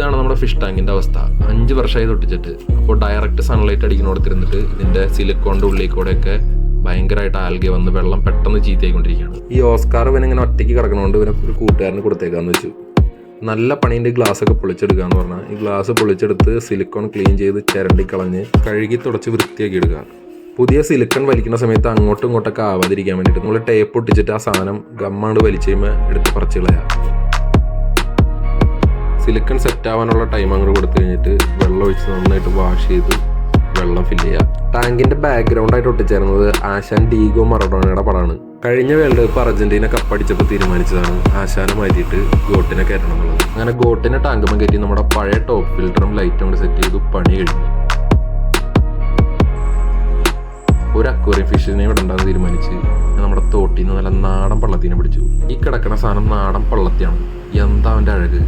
ഇതാണ് നമ്മുടെ ഫിഷ് ടാങ്കിൻ്റെ അവസ്ഥ. 5 വർഷമായി തൊട്ടിച്ചിട്ട്. അപ്പോൾ ഡയറക്റ്റ് സൺലൈറ്റ് അടിക്കുന്നോടത്തിരുന്നിട്ട് ഇതിൻ്റെ സിലിക്കോണിൻ്റെ ഉള്ളിൽ കൂടെയൊക്കെ ഭയങ്കരമായിട്ട് ആൽഗെ വന്ന് വെള്ളം പെട്ടെന്ന് ചീത്തയായിക്കൊണ്ടിരിക്കുകയാണ്. ഈ ഓസ്കാർ ഇവനിങ്ങനെ ഒറ്റയ്ക്ക് കിടക്കണോണ്ട് ഇവനെ ഒരു കൂട്ടുകാരന് കൊടുത്തേക്കാന്ന് വെച്ചു. നല്ല പണീൻ്റെ ഗ്ലാസ്സൊക്കെ പൊളിച്ചെടുക്കുക എന്ന് പറഞ്ഞാൽ ഈ ഗ്ലാസ് പൊളിച്ചെടുത്ത് സിലിക്കോൺ ക്ലീൻ ചെയ്ത് ചിരണ്ടി കളഞ്ഞ് കഴുകി തുടച്ച് വൃത്തിയാക്കി എടുക്കുക. പുതിയ സിലിക്കൺ വലിക്കുന്ന സമയത്ത് അങ്ങോട്ടും ഇങ്ങോട്ടൊക്കെ ആവാതിരിക്കാൻ വേണ്ടിയിട്ട് നമ്മൾ ടേപ്പ് ഒട്ടിച്ചിട്ട് ആ സാധനം ഗമ്മാണ്ട് വലിച്ചു കഴിയുമ്പോൾ എടുത്ത് പറിച്ച് കളയാം. സിലിക്കൺ സെറ്റ് ആവാനുള്ള ടൈം അങ്ങോട്ട് കൊടുത്തു കഴിഞ്ഞിട്ട് വെള്ളം ഒഴിച്ച് നന്നായിട്ട് വാഷ് ചെയ്ത് വെള്ളം ഫില്ല് ചെയ്യുക. ടാങ്കിൻ്റെ ബാക്ക്ഗ്രൗണ്ടായിട്ട് ഒട്ടിച്ചേർന്നത് ആശാൻ ഡീഗോ മറഡോണയുടെ പടമാണ്. കഴിഞ്ഞ വേൾഡ് കപ്പ് അർജന്റീന കപ്പടിച്ചപ്പോൾ തീരുമാനിച്ചതാണ് ആശാനെ മാറ്റിയിട്ട് ഗോട്ടിനെ കയറ്റണം എന്നുള്ളത്. അങ്ങനെ ഗോട്ടിനെ ടാങ്കുമ്പോൾ കയറ്റി നമ്മുടെ പഴയ ടോപ്പ് ഫിൽറ്ററും ലൈറ്റും കൊണ്ട് സെറ്റ് ചെയ്തു പണി കഴിഞ്ഞു. ഒരു അക്വേറിയം ഫിഷിനെ വിടണ്ടെന്ന് തീരുമാനിച്ച് നമ്മുടെ തോട്ടിൽ നിന്ന് നല്ല നാടൻ പള്ളത്തിനെ പിടിച്ചു. ഈ കിടക്കണ സാധനം നാടൻ പള്ളത്തിയാണ്. എന്താ അവൻ്റെ അഴക്!